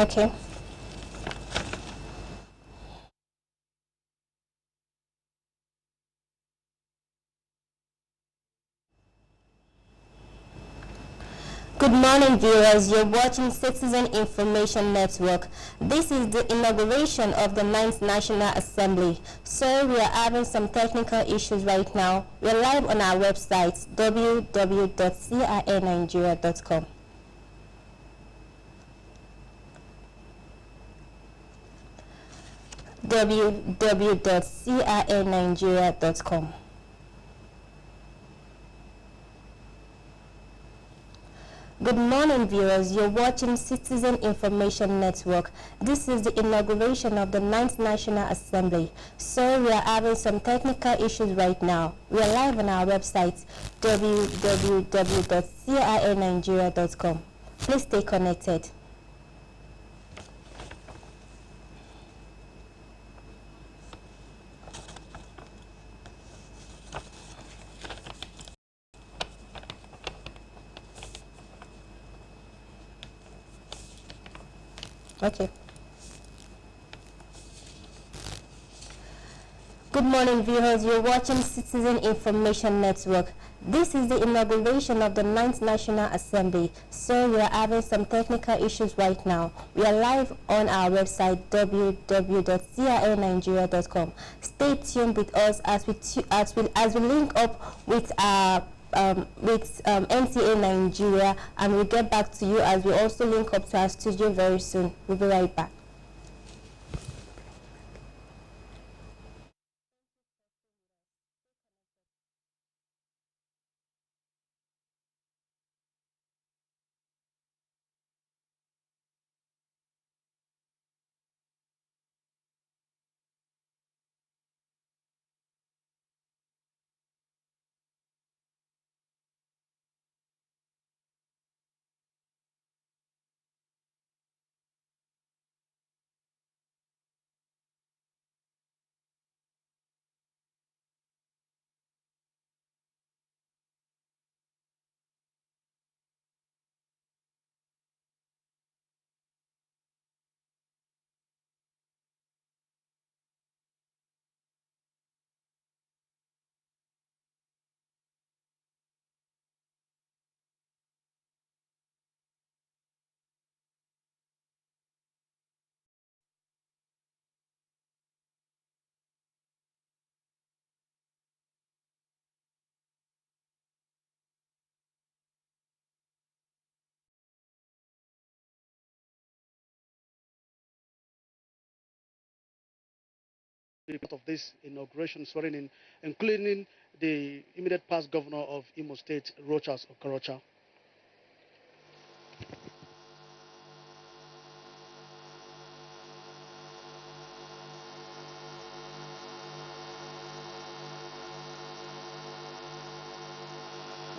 Okay. Good morning, viewers. You're watching Citizen Information Network. This is the inauguration of the 9th National Assembly. So we are having some technical issues right now. We're live on our website, www.cirnigeria.com. www.cirnigeria.com. Good morning, viewers. You're watching Citizen Information Network. This is the inauguration of the 9th National Assembly. So we are having some technical issues right now. We are live on our website, www.cirnigeria.com. Please stay connected. Okay. Good morning, viewers. You're watching Citizen Information Network. This is the inauguration of the 9th National Assembly. So we are having some technical issues right now. We are live on our website, www.cirnigeria.com. Stay tuned with us as we link up with our NTA Nigeria, and we'll get back to you as we also link up to our studio very soon. We'll be right back. Part of this inauguration swearing in, including the immediate past governor of Imo State, Rochas Okorocha.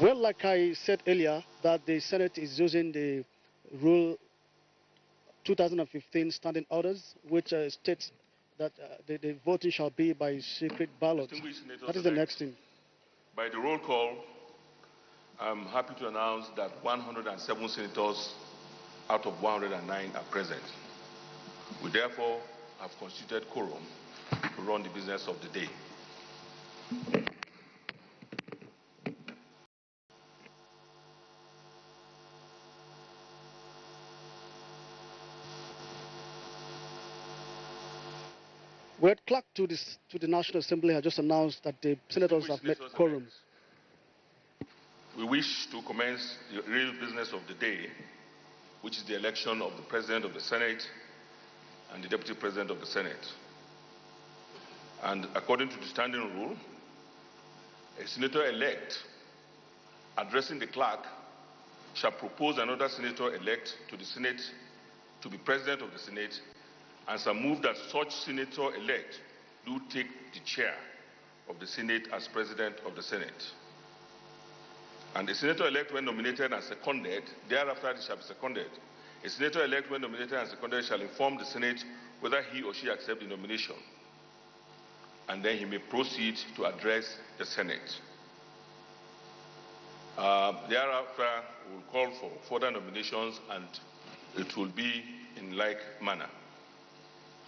Well, like I said earlier, that the Senate is using the Rule 2015 Standing Orders, which states that the voting shall be by secret ballot. That is the next thing. By the roll call, I'm happy to announce that 107 senators out of 109 are present. We therefore have constituted quorum to run the business of the day. Well, clerk to the National Assembly has just announced that the senators have met quorum. We wish to commence the real business of the day, which is the election of the President of the Senate and the Deputy President of the Senate. And according to the standing rule, a senator-elect addressing the clerk shall propose another senator-elect to the Senate to be President of the Senate, and shall move that such senator-elect do take the chair of the Senate as President of the Senate. And the senator-elect, when nominated and seconded, thereafter it shall be seconded. A senator-elect, when nominated and seconded, shall inform the Senate whether he or she accepts the nomination. And then he may proceed to address the Senate. Thereafter, we will call for further nominations, and it will be in like manner.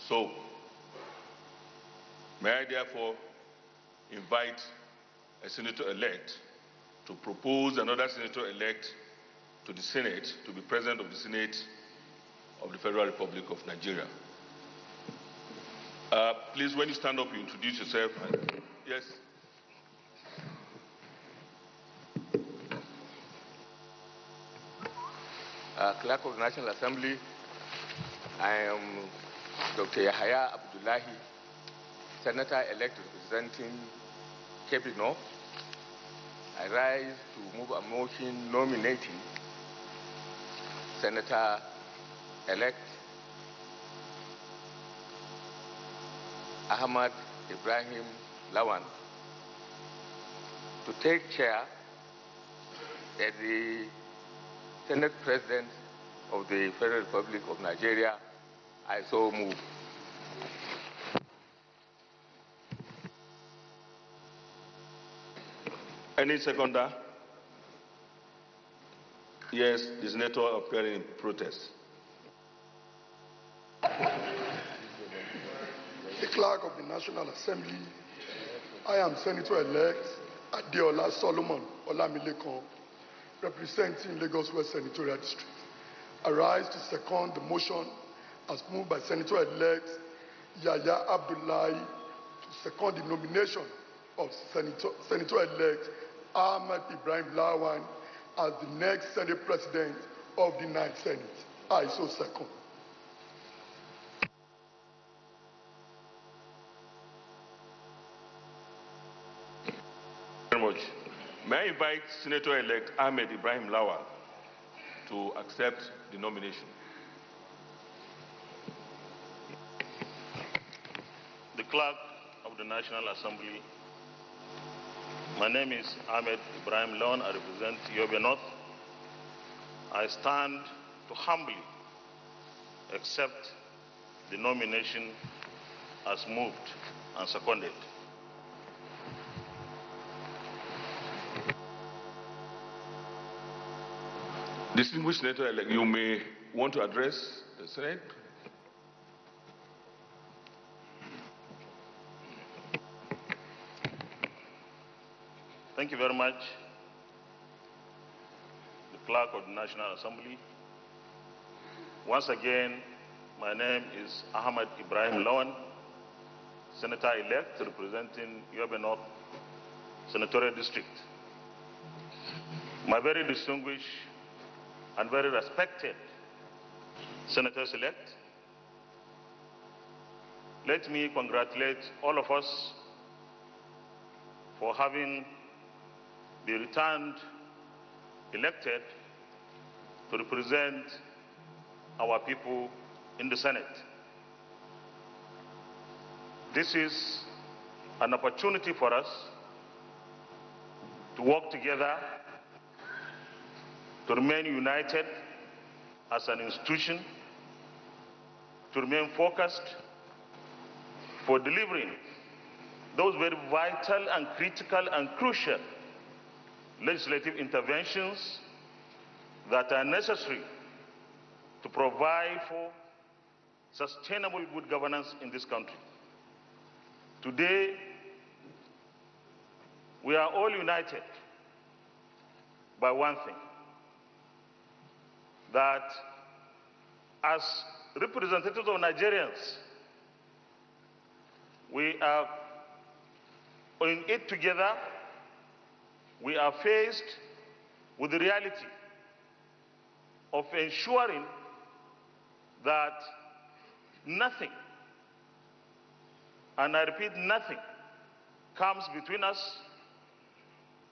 So, may I therefore invite a senator-elect to propose another senator-elect to the Senate to be president of the Senate of the Federal Republic of Nigeria. Please, when you stand up, you introduce yourself. Yes. Clerk of the National Assembly, I am Dr. Yahaya Abdullahi, Senator-elect representing Kebbi North. I rise to move a motion nominating Senator-elect Ahmad Ibrahim Lawan to take chair as the Senate President of the Federal Republic of Nigeria. I so move. Any seconder? Yes, the senator appearing in protest. The Clerk of the National Assembly, I am Senator-elect Adeola Solomon Olamilekan, representing Lagos West Senatorial District. I rise to second the motion as moved by Senator-elect Yahya Abdullahi to second the nomination of Senator-elect Ahmad Ibrahim Lawan as the next Senate President of the 9th Senate. I so second. Very much. May I invite Senator-elect Ahmed Ibrahim Lawan to accept the nomination. The Clerk of the National Assembly, my name is Ahmed Ibrahim Lawan. I represent Yobe North. I stand to humbly accept the nomination as moved and seconded. Distinguished Senator-elect, you may want to address the Senate. Thank you very much, the Clerk of the National Assembly. Once again, my name is Ahmad Ibrahim Lawan, Senator-elect representing Yobe North Senatorial District. My very distinguished and very respected Senators-elect, let me congratulate all of us for having been returned elected to represent our people in the Senate. This is an opportunity for us to work together, to remain united as an institution, to remain focused for delivering those very vital and critical and crucial legislative interventions that are necessary to provide for sustainable good governance in this country. Today, we are all united by one thing, that as representatives of Nigerians, we are in it together. We are faced with the reality of ensuring that nothing, and I repeat, nothing, comes between us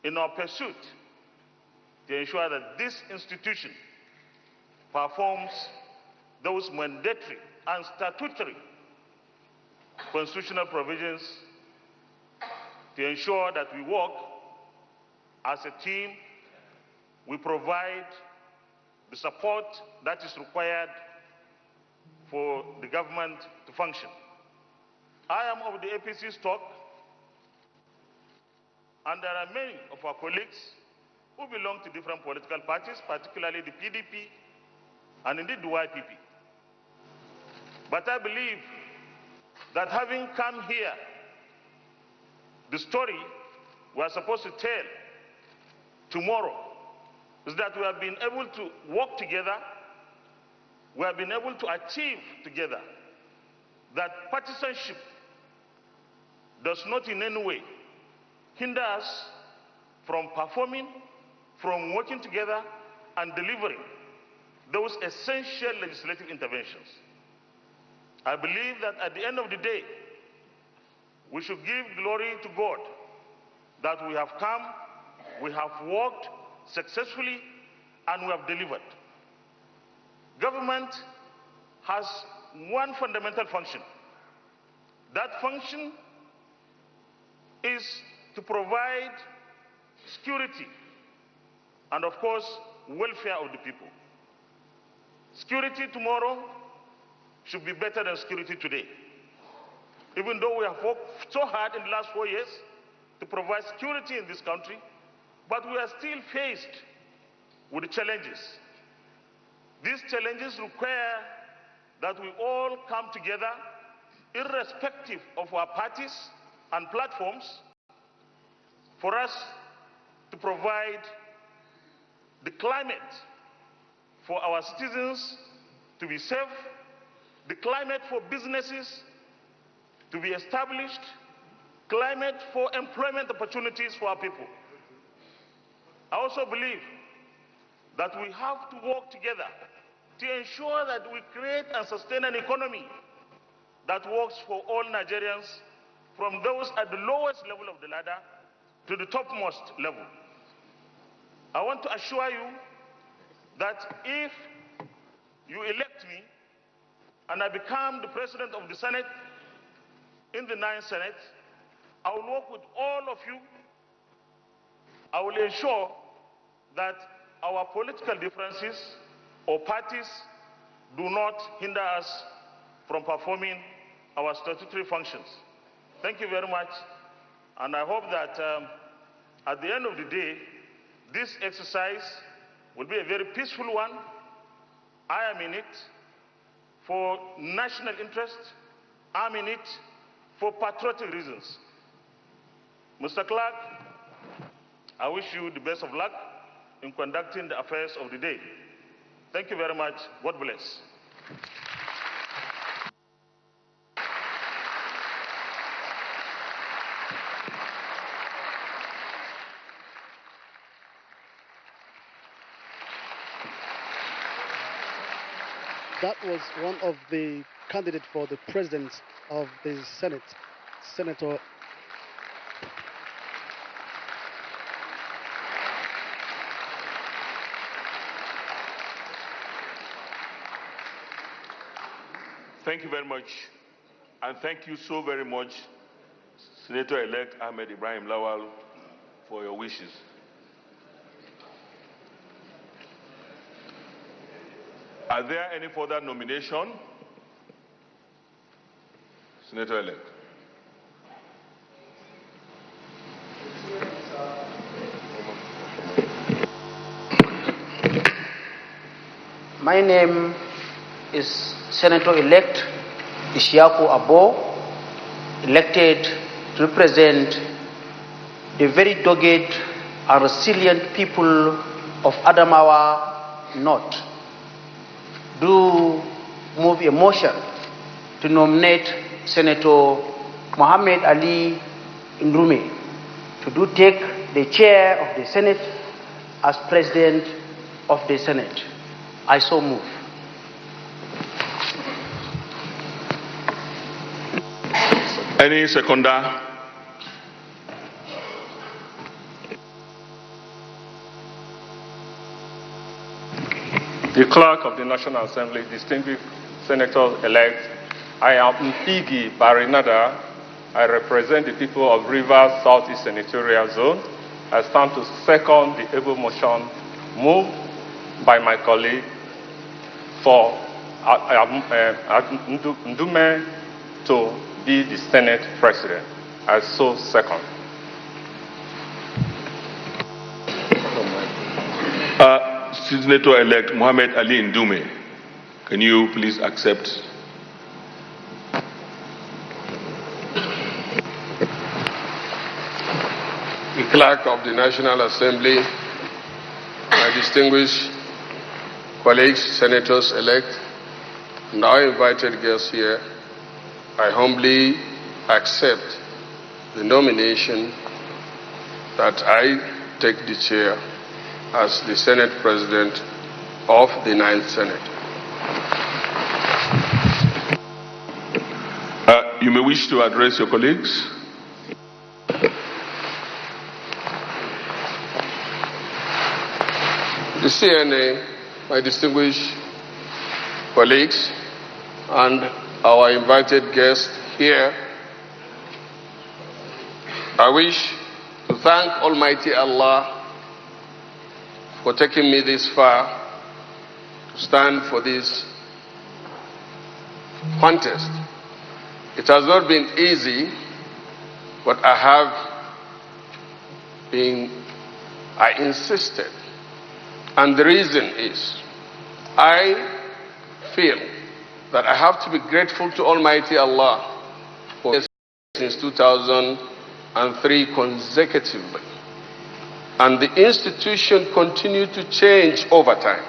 in our pursuit to ensure that this institution performs those mandatory and statutory constitutional provisions to ensure that we work as a team, we provide the support that is required for the government to function. I am of the APC stock, and there are many of our colleagues who belong to different political parties, particularly the PDP and indeed the YPP. But I believe that having come here, the story we are supposed to tell tomorrow is that we have been able to work together, we have been able to achieve together, that partisanship does not in any way hinder us from performing, from working together and delivering those essential legislative interventions. I believe that at the end of the day, we should give glory to God that we have come, we have worked successfully, and we have delivered. Government has one fundamental function. That function is to provide security and, of course, welfare of the people. Security tomorrow should be better than security today. Even though we have worked so hard in the last 4 years to provide security in this country, but we are still faced with challenges. These challenges require that we all come together, irrespective of our parties and platforms, for us to provide the climate for our citizens to be safe, the climate for businesses to be established, climate for employment opportunities for our people. I also believe that we have to work together to ensure that we create and sustain an economy that works for all Nigerians, from those at the lowest level of the ladder to the topmost level. I want to assure you that if you elect me and I become the President of the Senate in the 9th Senate, I will work with all of you. I will ensure that our political differences or parties do not hinder us from performing our statutory functions. Thank you very much, and I hope that at the end of the day, this exercise will be a very peaceful one. I am in it for national interest. I'm in it for patriotic reasons. Mr. Clark, I wish you the best of luck in conducting the affairs of the day. Thank you very much. God bless. That was one of the candidates for the president of the Senate, Senator Thank you very much, and thank you so very much, Senator-elect Ahmed Ibrahim Lawal, for your wishes. Are there any further nomination? Senator-elect. My name is Senator-elect Ishiaku Abo, elected to represent the very dogged and resilient people of Adamawa North. Do move a motion to nominate Senator Mohammed Ali Ndume to take the chair of the Senate as President of the Senate. I so move. Any seconder? The Clerk of the National Assembly, distinguished Senator-elect, I am Mpigi Barinada. I represent the people of Rivers Southeast Senatorial Zone. I stand to second the able motion moved by my colleague for Ndume to be the Senate President. I so second. Senator-elect Mohammed Ali Ndume, can you please accept Clerk of the National Assembly, my distinguished colleagues, senators-elect, and our invited guests here, I humbly accept the nomination that I take the chair as the Senate President of the 9th Senate. You may wish to address your colleagues. The CNA, my distinguished colleagues, and our invited guests here, I wish to thank Almighty Allah for taking me this far to stand for this contest. It has not been easy, but I insisted. And the reason is, I feel that I have to be grateful to Almighty Allah for since 2003 consecutively. And the institution continued to change over time.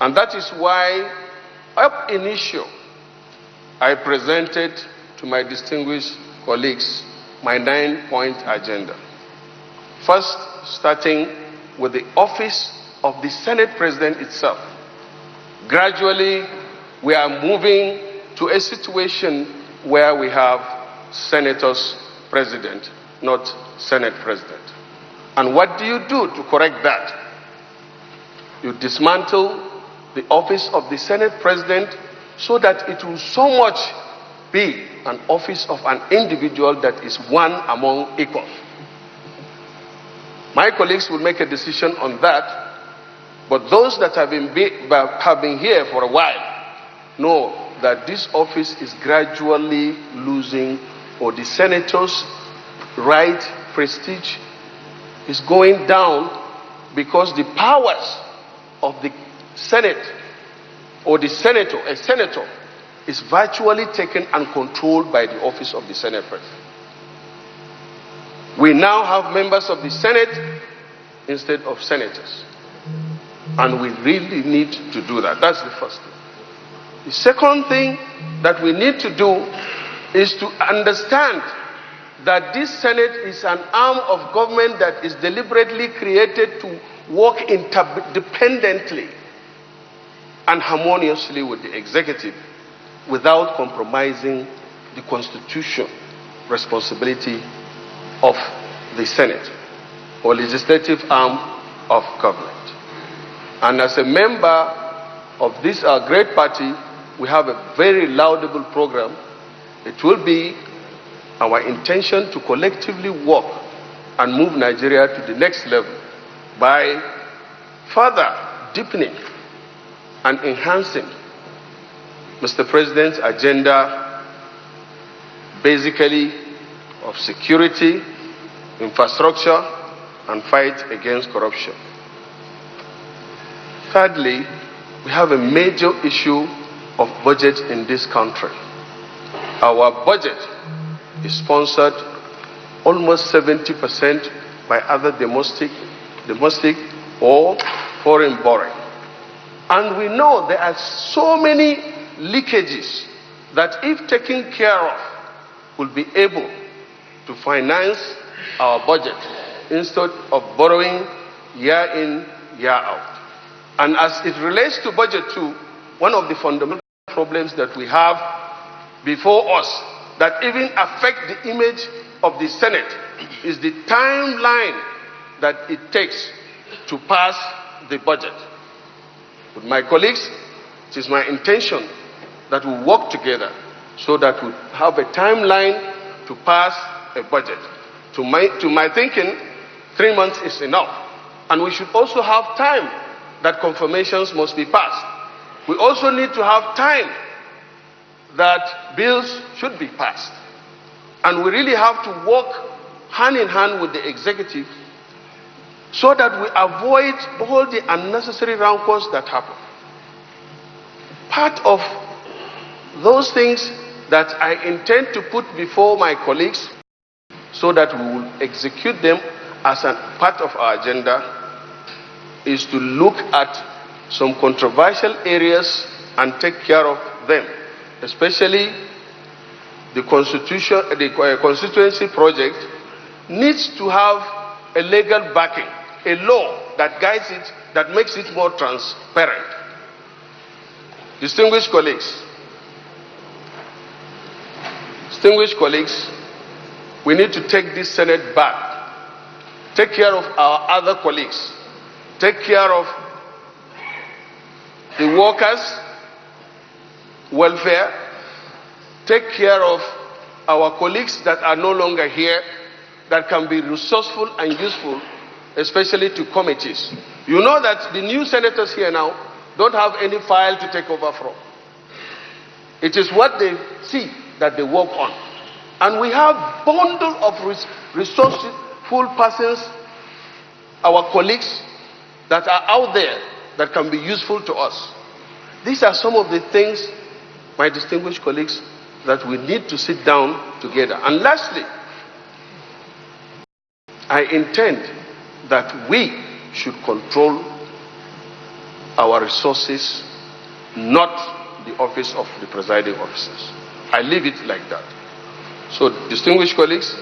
And that is why, up initio, I presented to my distinguished colleagues my 9-point agenda. First, starting with the office of the Senate President itself. Gradually, we are moving to a situation where we have Senators President, not Senate President. And what do you do to correct that? You dismantle the office of the Senate President so that it will so much be an office of an individual that is one among equals. My colleagues will make a decision on that, but those that have been here for a while know that this office is gradually losing, or the senators' right, prestige is going down, because the powers of the Senate or the senator, a senator, is virtually taken and controlled by the office of the Senate President. We now have members of the Senate instead of senators. And we really need to do that. That's the first thing. The second thing that we need to do is to understand that this Senate is an arm of government that is deliberately created to work interdependently and harmoniously with the executive without compromising the constitutional responsibility of the Senate, or legislative arm of government. And as a member of this our great party, we have a very laudable program. It will be our intention to collectively work and move Nigeria to the next level by further deepening and enhancing Mr. President's agenda, basically of security, infrastructure, and fight against corruption. Thirdly, we have a major issue of budget in this country. Our budget is sponsored almost 70% by other domestic or foreign borrowing. And we know there are so many leakages that, if taken care of, will be able to finance our budget instead of borrowing year in, year out. And as it relates to budget too, one of the fundamental problems that we have before us that even affect the image of the Senate is the timeline that it takes to pass the budget. With my colleagues, it is my intention that we work together so that we have a timeline to pass a budget. To my thinking, 3 months is enough. And we should also have time that confirmations must be passed. We also need to have time that bills should be passed. And we really have to work hand in hand with the executive so that we avoid all the unnecessary rancors that happen. Part of those things that I intend to put before my colleagues so that we will execute them as a part of our agenda is to look at some controversial areas and take care of them, especially the constituency project needs to have a legal backing, a law that guides it, that makes it more transparent. Distinguished colleagues, we need to take this Senate back, take care of our other colleagues, take care of the workers' welfare, take care of our colleagues that are no longer here, that can be resourceful and useful, especially to committees. You know that the new senators here now don't have any file to take over from. It is what they see that they work on. And we have bundle of resourceful persons, our colleagues that are out there that can be useful to us. These are some of the things, my distinguished colleagues, that we need to sit down together. And lastly, I intend that we should control our resources, not the office of the presiding officers. I leave it like that. So, distinguished colleagues,